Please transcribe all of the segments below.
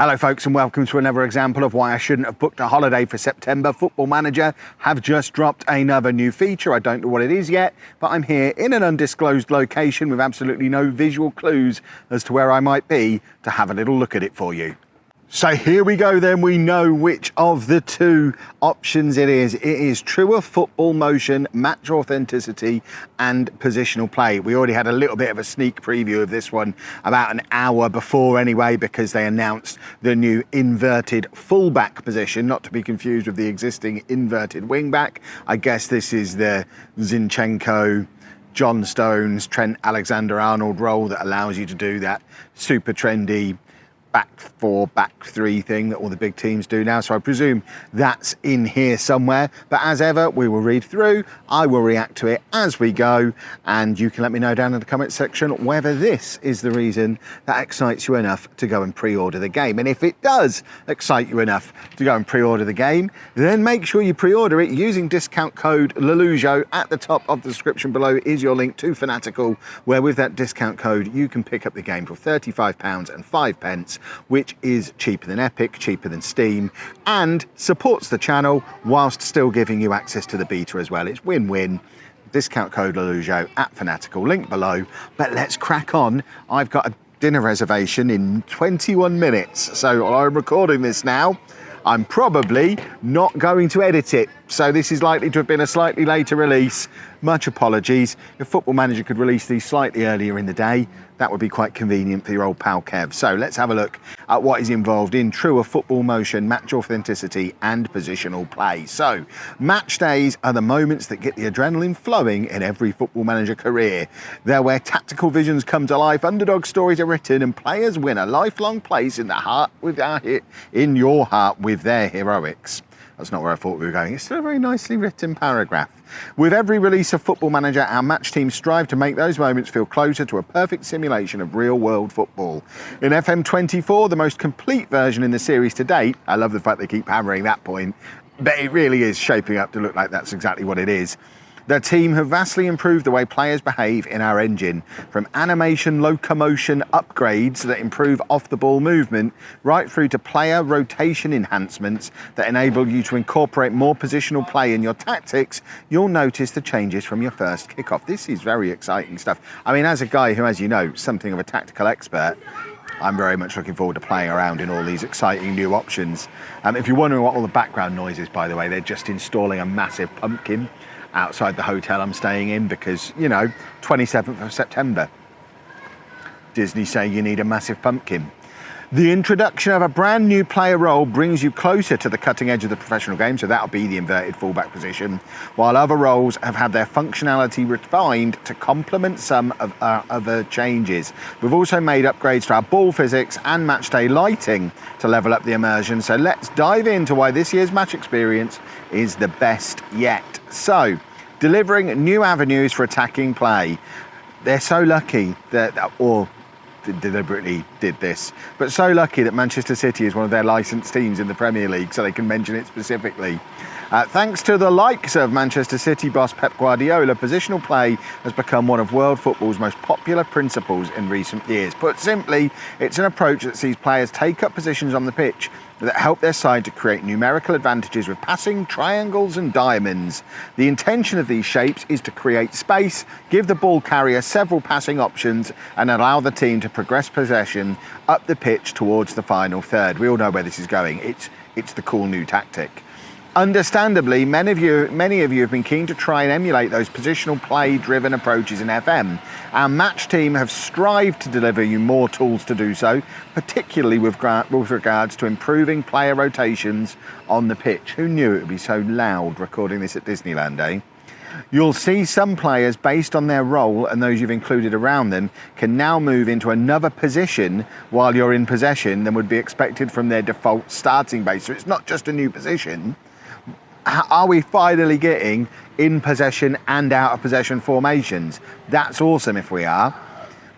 Hello folks and welcome to another example of why I shouldn't have booked a holiday for September. Football Manager have just dropped another new feature. I don't know what it is yet, but I'm here in an undisclosed location with absolutely no visual clues as to where I might be to have a little look at it for you. So here we go then, we know which of the two options it is. It is truer football motion, match authenticity and positional play. We already had a little bit of a sneak preview of this one about an hour before anyway, because they announced the new inverted fullback position, not to be confused with the existing inverted wingback. I guess this is the Zinchenko, John Stones, Trent Alexander-Arnold role that allows you to do that super trendy back four, back three thing that all the big teams do now. So I presume that's in here somewhere. But as ever, we will read through, I will react to it as we go, and you can let me know down in the comment section whether this is the reason that excites you enough to go and pre-order the game. And if it does excite you enough to go and pre-order the game, then make sure you pre-order it using discount code LOLLUJO. At the top of the description below is your link to Fanatical, where with that discount code you can pick up the game for £35.05, which is cheaper than Epic, cheaper than Steam, and supports the channel whilst still giving you access to the beta as well. It's win-win. Discount code LOLLUJO at Fanatical, link below. But let's crack on. I've got a dinner reservation in 21 minutes, so while I'm recording this now, I'm probably not going to edit it. So this is likely to have been a slightly later release. Much apologies. If Football Manager could release these slightly earlier in the day, that would be quite convenient for your old pal Kev. So let's have a look at what is involved in truer football motion, match authenticity and positional play. So match days are the moments that get the adrenaline flowing in every Football Manager career. They're where tactical visions come to life, underdog stories are written, and players win a lifelong place in your heart with their heroics. That's not where I thought we were going. It's still a very nicely written paragraph. With every release of Football Manager, our match teams strive to make those moments feel closer to a perfect simulation of real-world football. In FM24, the most complete version in the series to date, I love the fact they keep hammering that point, but it really is shaping up to look like that's exactly what it is. The team have vastly improved the way players behave in our engine, from animation locomotion upgrades that improve off-the-ball movement, right through to player rotation enhancements that enable you to incorporate more positional play in your tactics. You'll notice the changes from your first kickoff. This is very exciting stuff. I mean, as a guy who, as you know, something of a tactical expert, I'm very much looking forward to playing around in all these exciting new options. If you're wondering what all the background noise is, by the way, they're just installing a massive pumpkin outside the hotel I'm staying in because, you know, 27th of September. Disney say you need a massive pumpkin. The introduction of a brand new player role brings you closer to the cutting edge of the professional game, so that'll be the inverted fullback position, while other roles have had their functionality refined to complement some of our other changes. We've also made upgrades to our ball physics and matchday lighting to level up the immersion, so let's dive into why this year's match experience is the best yet. So, delivering new avenues for attacking play. They're so lucky that, or deliberately did this, but so lucky that Manchester City is one of their licensed teams in the Premier League, so they can mention it specifically. Thanks to the likes of Manchester City boss Pep Guardiola, positional play has become one of world football's most popular principles in recent years. Put simply, it's an approach that sees players take up positions on the pitch that help their side to create numerical advantages with passing, triangles and diamonds. The intention of these shapes is to create space, give the ball carrier several passing options and allow the team to progress possession up the pitch towards the final third. We all know where this is going. It's the cool new tactic. Understandably, many of you have been keen to try and emulate those positional play-driven approaches in FM. Our match team have strived to deliver you more tools to do so, particularly with regards to improving player rotations on the pitch. Who knew it would be so loud recording this at Disneyland, eh? You'll see some players, based on their role and those you've included around them, can now move into another position while you're in possession than would be expected from their default starting base. So it's not just a new position. Are we finally getting in possession and out of possession formations? That's awesome if we are.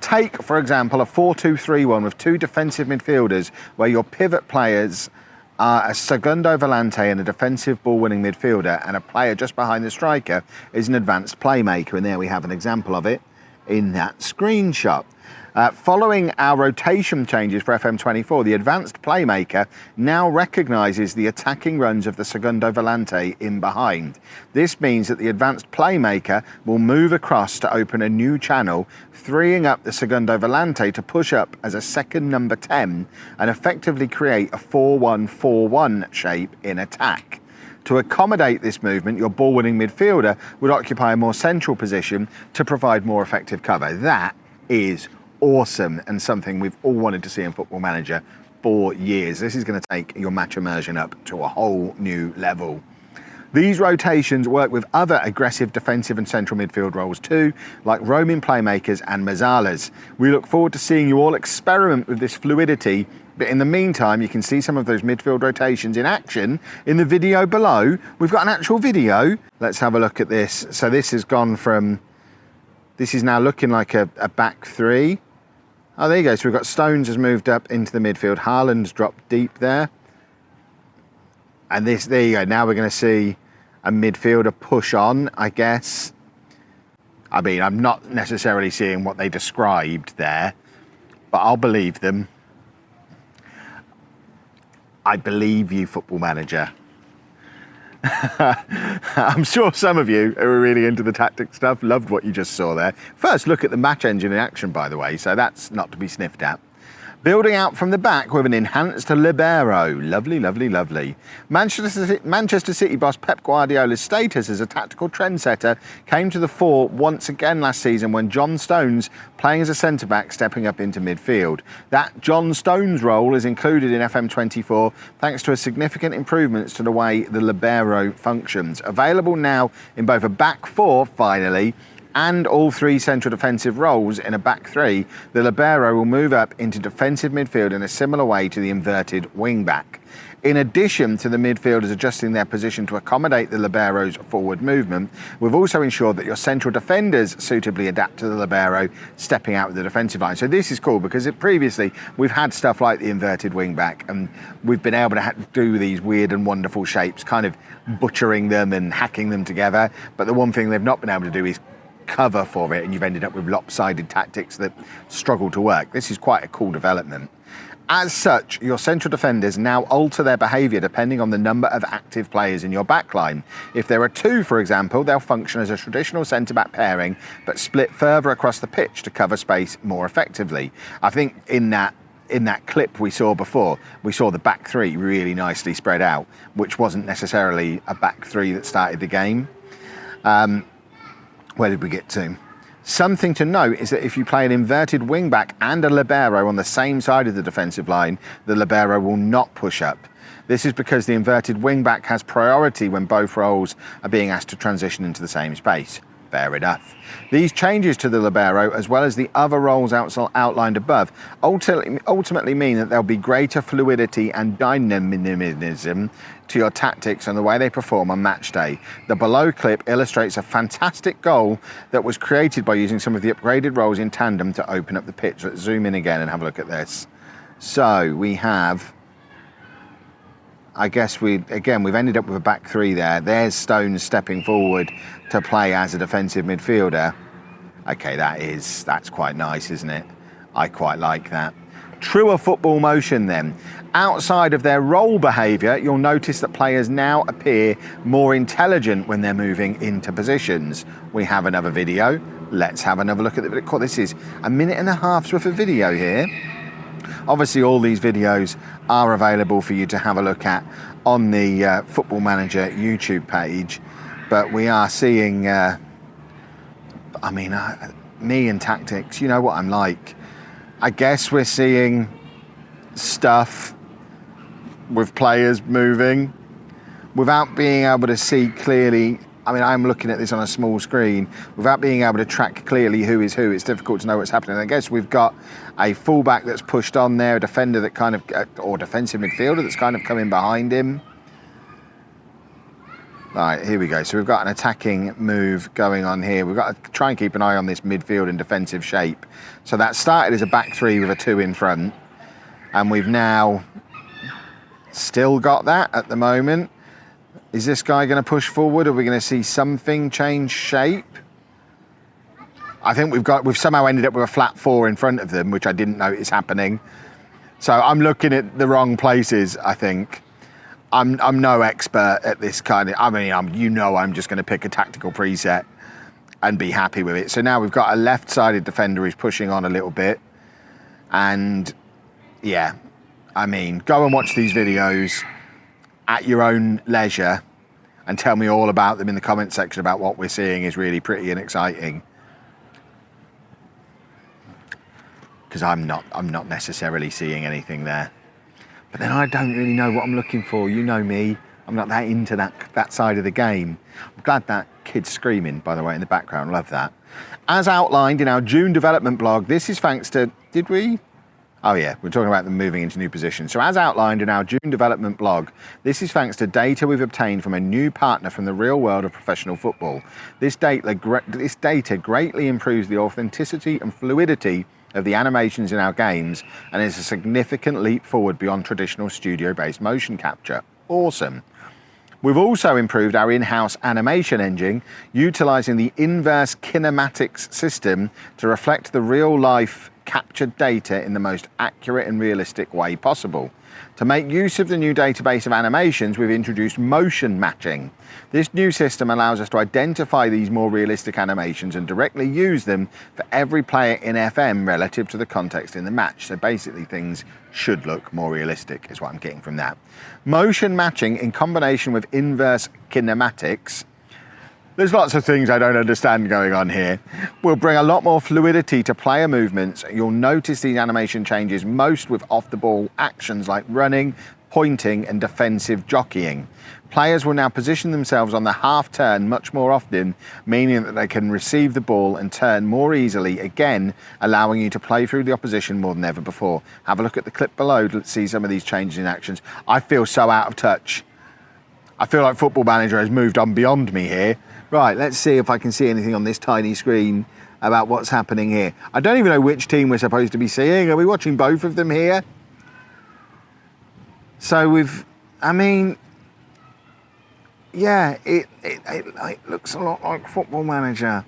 Take, for example, a 4-2-3-1 with two defensive midfielders where your pivot players are a segundo volante and a defensive ball-winning midfielder, and a player just behind the striker is an advanced playmaker, and there we have an example of it in that screenshot. Following our rotation changes for FM24, the advanced playmaker now recognises the attacking runs of the segundo volante in behind. This means that the advanced playmaker will move across to open a new channel, freeing up the segundo volante to push up as a second number 10 and effectively create a 4-1-4-1 shape in attack. To accommodate this movement, your ball-winning midfielder would occupy a more central position to provide more effective cover. That is awesome and something we've all wanted to see in Football Manager for years. This is going to take your match immersion up to a whole new level. These rotations work with other aggressive defensive and central midfield roles too, like roaming playmakers and Mazzalas. We look forward to seeing you all experiment with this fluidity, but in the meantime, you can see some of those midfield rotations in action in the video below. We've got an actual video. Let's have a look at this. So this has gone from, this is now looking like a back three. Oh, there you go. So we've got Stones has moved up into the midfield. Haaland's dropped deep there. And this, there you go. Now we're going to see a midfielder push on, I guess. I mean, I'm not necessarily seeing what they described there, but I'll believe them. I believe you, Football Manager. I'm sure some of you who are really into the tactic stuff loved what you just saw there. First look at the match engine in action, by the way, so that's not to be sniffed at. Building out from the back with an enhanced libero. Lovely, lovely, lovely. Manchester City boss Pep Guardiola's status as a tactical trendsetter came to the fore once again last season when John Stones, playing as a centre-back, stepping up into midfield. That John Stones role is included in FM24 thanks to a significant improvements to the way the libero functions. Available now in both a back four, finally, and all three central defensive roles in a back three, the libero will move up into defensive midfield in a similar way to the inverted wing-back. In addition to the midfielders adjusting their position to accommodate the libero's forward movement, we've also ensured that your central defenders suitably adapt to the libero, stepping out of the defensive line. So this is cool because previously we've had stuff like the inverted wing-back and we've been able to do these weird and wonderful shapes, kind of butchering them and hacking them together. But the one thing they've not been able to do is cover for it, and you've ended up with lopsided tactics that struggle to work. This is quite a cool development. As such, your central defenders now alter their behaviour depending on the number of active players in your backline. If there are two, for example, they'll function as a traditional centre-back pairing, but split further across the pitch to cover space more effectively. I think in that clip we saw before, we saw the back three really nicely spread out, which wasn't necessarily a back three that started the game. Where did we get to? Something to note is that if you play an inverted wing-back and a libero on the same side of the defensive line, the libero will not push up. This is because the inverted wing-back has priority when both roles are being asked to transition into the same space. Fair enough. These changes to the libero, as well as the other roles outlined above, ultimately mean that there'll be greater fluidity and dynamism to your tactics and the way they perform on match day. The below clip illustrates a fantastic goal that was created by using some of the upgraded roles in tandem to open up the pitch. Let's zoom in again and have a look at this. So we have, I guess we've ended up with a back three there. There's Stones stepping forward to play as a defensive midfielder. Okay, that's quite nice, isn't it? I quite like that. Truer football motion then. Outside of their role behaviour, you'll notice that players now appear more intelligent when they're moving into positions. We have another video. Let's have another look at the video. This is a minute and a half's worth of video here. Obviously, all these videos are available for you to have a look at on the Football Manager YouTube page. But we are seeing, me and tactics, you know what I'm like. I guess we're seeing stuff with players moving without being able to see clearly. I mean, I'm looking at this on a small screen. Without being able to track clearly who is who, it's difficult to know what's happening. I guess we've got a fullback that's pushed on there, a defender that kind of, or defensive midfielder that's kind of coming behind him. All right, here we go. So we've got an attacking move going on here. We've got to try and keep an eye on this midfield and defensive shape. So that started as a back three with a two in front. And we've now still got that at the moment. Is this guy going to push forward? Are we going to see something change shape? I think we've somehow ended up with a flat 4 in front of them, which I didn't notice happening. So I'm looking at the wrong places, I think. I'm no expert at this kind of, I'm just going to pick a tactical preset and be happy with it. So now we've got a left-sided defender who's pushing on a little bit. And yeah, I mean, go and watch these videos at your own leisure and tell me all about them in the comment section about what we're seeing is really pretty and exciting. Because I'm not necessarily seeing anything there. But then I don't really know what I'm looking for. You know me, I'm not that into that side of the game. I'm glad that kid's screaming, by the way, in the background. Love that. As outlined in our June development blog, this is thanks to, did we? Oh yeah, we're talking about them moving into new positions. So as outlined in our June development blog, this is thanks to data we've obtained from a new partner from the real world of professional football. This data greatly improves the authenticity and fluidity of the animations in our games and is a significant leap forward beyond traditional studio-based motion capture. Awesome. We've also improved our in-house animation engine, utilising the inverse kinematics system to reflect the real-life captured data in the most accurate and realistic way possible. To make use of the new database of animations, we've introduced motion matching. This new system allows us to identify these more realistic animations and directly use them for every player in FM relative to the context in the match. So basically things should look more realistic is what I'm getting from that. Motion matching in combination with inverse kinematics, there's lots of things I don't understand going on here, will bring a lot more fluidity to player movements. You'll notice these animation changes most with off-the-ball actions like running, pointing and defensive jockeying. Players will now position themselves on the half turn much more often, meaning that they can receive the ball and turn more easily, again allowing you to play through the opposition more than ever before. Have a look at the clip below, let's see some of these changes in actions. I feel so out of touch. I feel like Football Manager has moved on beyond me here. Right, let's see if I can see anything on this tiny screen about what's happening here. I don't even know which team we're supposed to be seeing. Are we watching both of them here? So yeah, it looks a lot like Football Manager.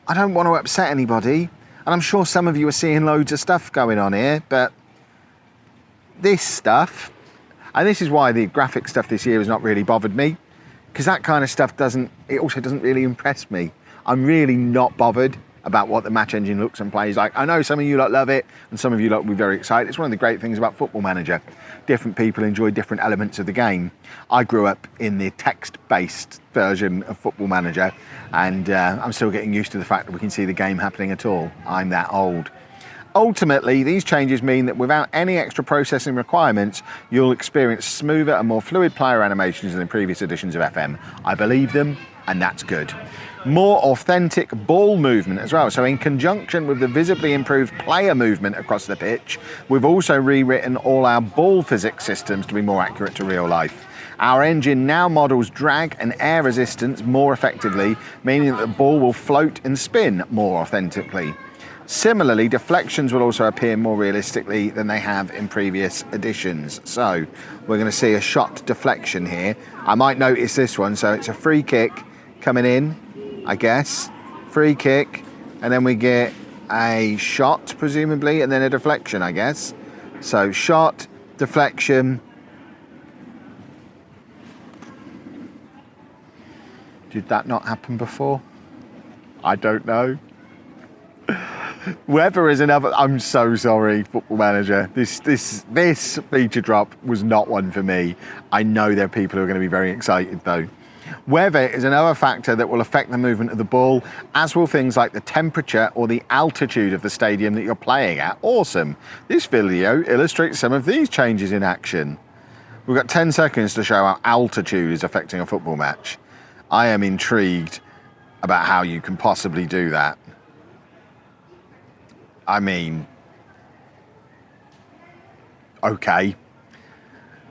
I don't want to upset anybody, and I'm sure some of you are seeing loads of stuff going on here, but this stuff, and this is why the graphic stuff this year has not really bothered me, because that kind of stuff also doesn't really impress me. I'm really not bothered about what the match engine looks and plays like. I know some of you lot love it, and some of you lot will be very excited. It's one of the great things about Football Manager. Different people enjoy different elements of the game. I grew up in the text-based version of Football Manager, and I'm still getting used to the fact that we can see the game happening at all. I'm that old. Ultimately, these changes mean that without any extra processing requirements, you'll experience smoother and more fluid player animations than in previous editions of FM. I believe them, and that's good. More authentic ball movement as well. So in conjunction with the visibly improved player movement across the pitch, we've also rewritten all our ball physics systems to be more accurate to real life. Our engine now models drag and air resistance more effectively, meaning that the ball will float and spin more authentically. Similarly, deflections will also appear more realistically than they have in previous editions. So we're going to see a shot deflection here. I might notice this one. So it's a free kick coming in, I guess. Free kick, and then we get a shot, presumably, and then a deflection, I guess. So shot, deflection. Did that not happen before? I don't know. Weather is another. I'm so sorry, Football Manager. This feature drop was not one for me. I know there are people who are going to be very excited though. Weather is another factor that will affect the movement of the ball, as will things like the temperature or the altitude of the stadium that you're playing at. Awesome. This video illustrates some of these changes in action. We've got 10 seconds to show how altitude is affecting a football match. I am intrigued about how you can possibly do that. I mean, okay.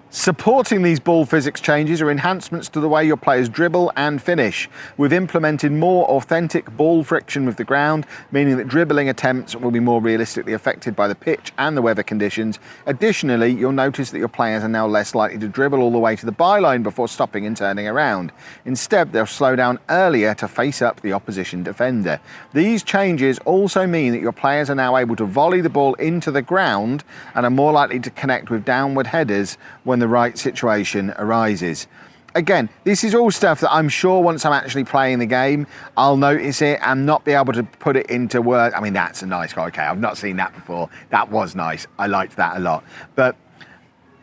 Supporting these ball physics changes are enhancements to the way your players dribble and finish. We've implemented more authentic ball friction with the ground, meaning that dribbling attempts will be more realistically affected by the pitch and the weather conditions. Additionally, you'll notice that your players are now less likely to dribble all the way to the byline before stopping and turning around. Instead, they'll slow down earlier to face up the opposition defender. These changes also mean that your players are now able to volley the ball into the ground and are more likely to connect with downward headers when the right situation arises. Again, this is all stuff that I'm sure once I'm actually playing the game, I'll notice it and not be able to put it into words. I mean, that's a nice guy. Okay, I've not seen that before. That was nice. I liked that a lot. But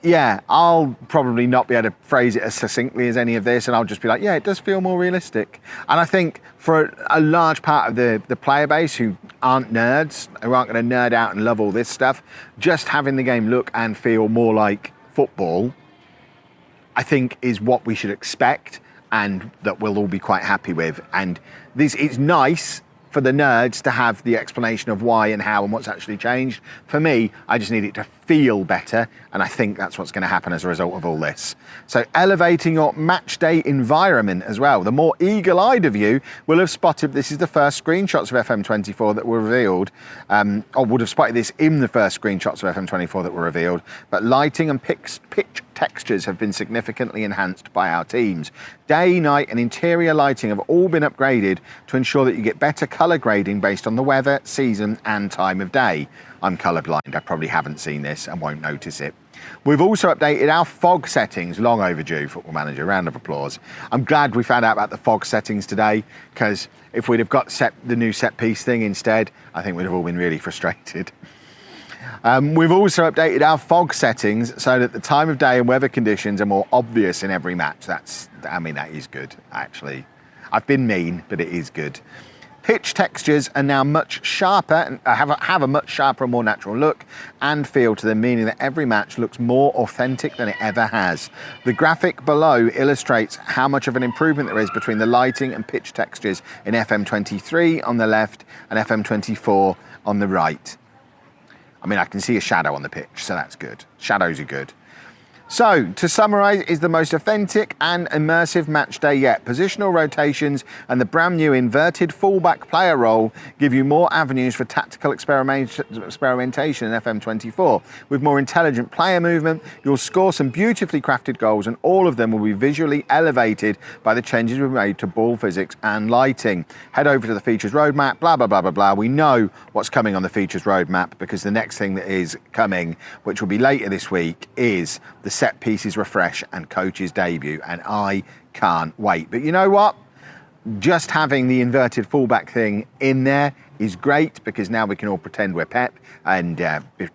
yeah, I'll probably not be able to phrase it as succinctly as any of this, and I'll just be like, yeah, it does feel more realistic. And I think for a large part of the player base who aren't nerds, who aren't going to nerd out and love all this stuff, just having the game look and feel more like football, I think is what we should expect and that we'll all be quite happy with. And this is nice for the nerds to have the explanation of why and how and what's actually changed. For me, I just need it to feel better, and I think that's what's going to happen as a result of all this. So elevating your match day environment as well. The more eagle-eyed of you will have spotted this is the first screenshots of FM24 that were revealed, or would have spotted this in the first screenshots of FM24 that were revealed, but lighting and pitch textures have been significantly enhanced by our teams. Day, night and interior lighting have all been upgraded to ensure that you get better colour grading based on the weather, season and time of day. I'm colourblind, I probably haven't seen this and won't notice it. We've also updated our fog settings, long overdue, Football Manager, round of applause. I'm glad we found out about the fog settings today, because if we'd have got the new set piece thing instead, I think we'd have all been really frustrated. We've also updated our fog settings so that the time of day and weather conditions are more obvious in every match. That is good, actually. I've been mean, but it is good. Pitch textures are now much sharper and have a much sharper and more natural look and feel to them, meaning that every match looks more authentic than it ever has. The graphic below illustrates how much of an improvement there is between the lighting and pitch textures in FM23 on the left and FM24 on the right. I mean, I can see a shadow on the pitch, so that's good. Shadows are good. So, to summarise, is the most authentic and immersive match day yet. Positional rotations and the brand new inverted fullback player role give you more avenues for tactical experimentation in FM24. With more intelligent player movement, you'll score some beautifully crafted goals, and all of them will be visually elevated by the changes we've made to ball physics and lighting. Head over to the features roadmap, blah, blah, blah, blah, blah. We know what's coming on the features roadmap, because the next thing that is coming, which will be later this week, is the set pieces refresh and coach's debut, and I can't wait. But you know what? Just having the inverted fullback thing in there is great, because now we can all pretend we're Pep, and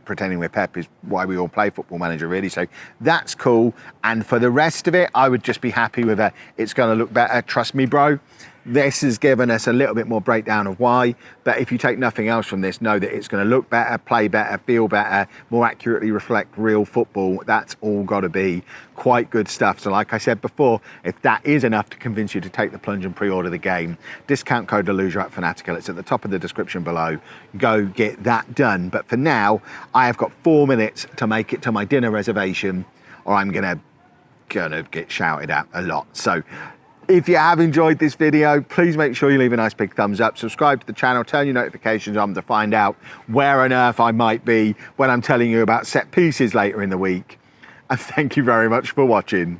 pretending we're Pep is why we all play Football Manager, really. So that's cool. And for the rest of it, I would just be happy with it's going to look better. Trust me, bro. This has given us a little bit more breakdown of why, but if you take nothing else from this, know that it's going to look better, play better, feel better, more accurately reflect real football. That's all got to be quite good stuff. So like I said before, if that is enough to convince you to take the plunge and pre-order the game, discount code LOLLUJO at Fanatical. It's at the top of the description below. Go get that done. But for now, I have got 4 minutes to make it to my dinner reservation, or I'm gonna get shouted at a lot. So if you have enjoyed this video, please make sure you leave a nice big thumbs up, subscribe to the channel, turn your notifications on to find out where on earth I might be when I'm telling you about set pieces later in the week. And thank you very much for watching.